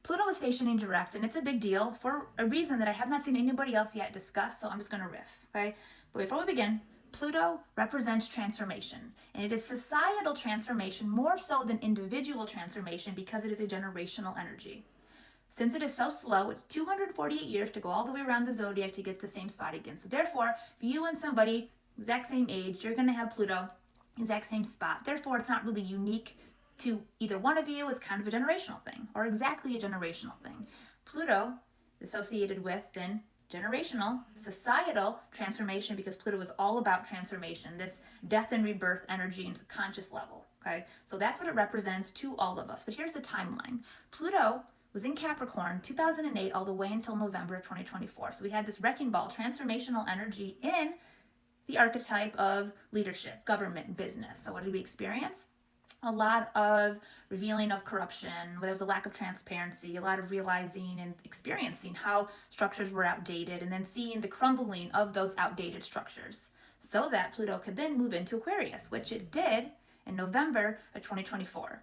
Pluto is stationing direct, and it's a big deal for a reason that I have not seen anybody else yet discuss, so I'm just going to riff, okay? But before we begin, Pluto represents transformation, and it is societal transformation more so than individual transformation because it is a generational energy. Since it is so slow, it's 248 years to go all the way around the zodiac to get to the same spot again. So therefore, if you and somebody exact same age, you're going to have Pluto exact same spot. Therefore, it's not really unique to either one of you. It's kind of a generational thing, or exactly a generational thing. Pluto associated with then generational, societal transformation, because Pluto is all about transformation, this death and rebirth energy and conscious level. Okay, so that's what it represents to all of us. But here's the timeline. Pluto was in Capricorn 2008 all the way until November of 2024. So we had this wrecking ball, transformational energy in the archetype of leadership, government, business. So what did we experience? A lot of revealing of corruption, where there was a lack of transparency, a lot of realizing and experiencing how structures were outdated, and then seeing the crumbling of those outdated structures so that Pluto could then move into Aquarius, which it did in November of 2024.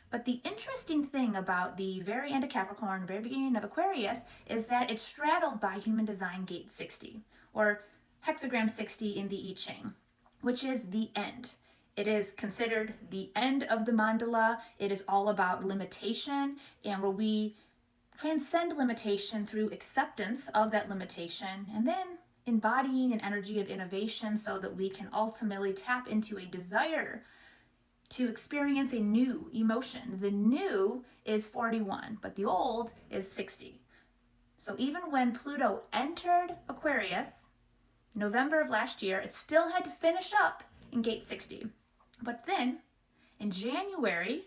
But the interesting thing about the very end of Capricorn, very beginning of Aquarius, is that it's straddled by Human Design Gate 60, or hexagram 60 in the I Ching, which is the end. It is considered the end of the mandala. It is all about limitation, and where we transcend limitation through acceptance of that limitation, and then embodying an energy of innovation so that we can ultimately tap into a desire to experience a new emotion. The new is 41, but the old is 60. So even when Pluto entered Aquarius, November of last year, it still had to finish up in gate 60. But then in January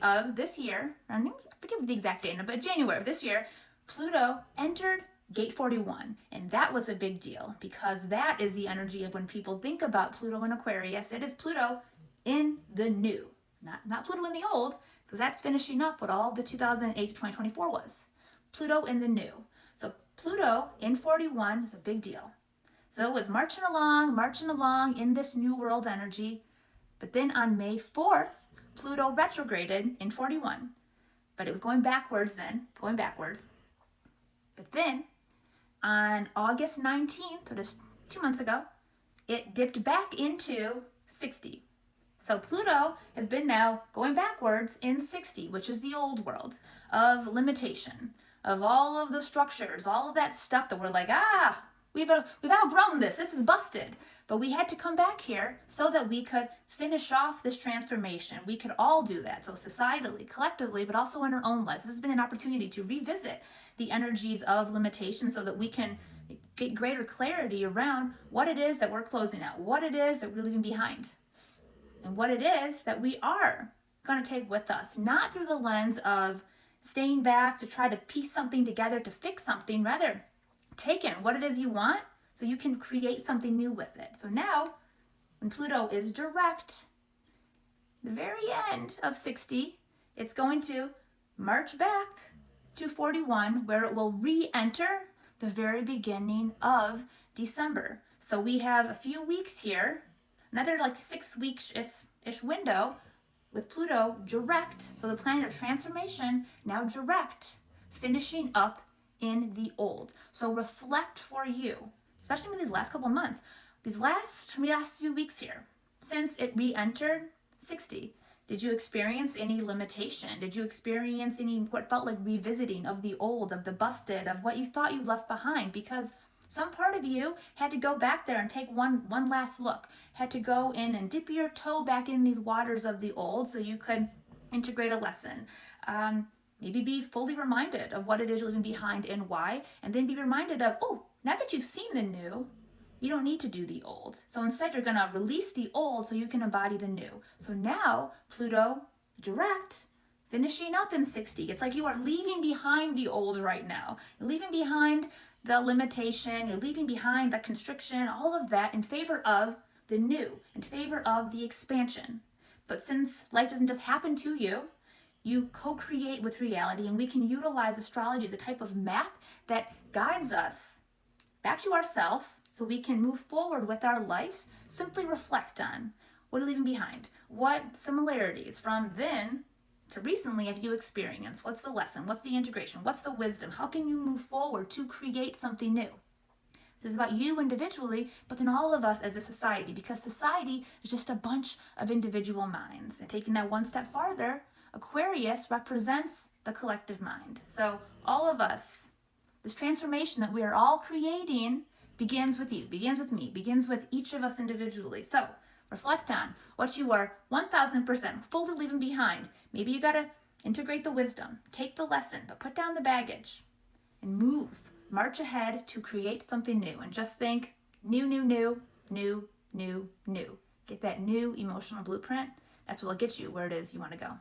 of this year, I forget the exact date, but January of this year, Pluto entered gate 41. And that was a big deal because that is the energy of when people think about Pluto in Aquarius. It is Pluto in the new, not Pluto in the old, because that's finishing up what all the 2008 to 2024 was. Pluto in the new. So Pluto in 41 is a big deal. So it was marching along in this new world energy. But then on May 4th, Pluto retrograded in 41. But it was going backwards. But then on August 19th, or just 2 months ago, it dipped back into 60. So Pluto has been now going backwards in 60, which is the old world of limitation, of all of the structures, all of that stuff that we're like, we've outgrown this is busted. But we had to come back here so that we could finish off this transformation. We could all do that. So societally, collectively, but also in our own lives. This has been an opportunity to revisit the energies of limitation so that we can get greater clarity around what it is that we're closing out, what it is that we're leaving behind, and what it is that we are going to take with us, not through the lens of staying back to try to piece something together to fix something, rather take in what it is you want so you can create something new with it. So now, when Pluto is direct, the very end of 60, it's going to march back to 41, where it will re-enter the very beginning of December. So we have a few weeks here, another like 6 weeks-ish window with Pluto direct, so the planet of transformation now direct, finishing up in the old. So reflect for you, especially in these last couple months, these last few weeks here, since it re-entered 60. Did you experience any limitation? Did you experience any what felt like revisiting of the old, of the busted, of what you thought you left behind? Because some part of you had to go back there and take one last look, had to go in and dip your toe back in these waters of the old so you could integrate a lesson. Maybe be fully reminded of what it is you're leaving behind and why, and then be reminded of, now that you've seen the new, you don't need to do the old. So instead, you're going to release the old so you can embody the new. So now, Pluto direct, finishing up in 60. It's like you are leaving behind the old right now. You're leaving behind the limitation, you're leaving behind the constriction, all of that in favor of the new, in favor of the expansion. But since life doesn't just happen to you, you co-create with reality, and we can utilize astrology as a type of map that guides us back to ourself so we can move forward with our lives. Simply reflect on what are we leaving behind, what similarities from then to recently have you experienced? What's the lesson? What's the integration? What's the wisdom? How can you move forward to create something new? This is about you individually, but then all of us as a society, because society is just a bunch of individual minds. And taking that one step farther, Aquarius represents the collective mind. So all of us, this transformation that we are all creating begins with you, begins with me, begins with each of us individually. So reflect on what you are 1000% fully leaving behind. Maybe you got to integrate the wisdom, take the lesson, but put down the baggage and move. March ahead to create something new, and just think new, new, new, new, new, new. Get that new emotional blueprint. That's what will get you where it is you want to go.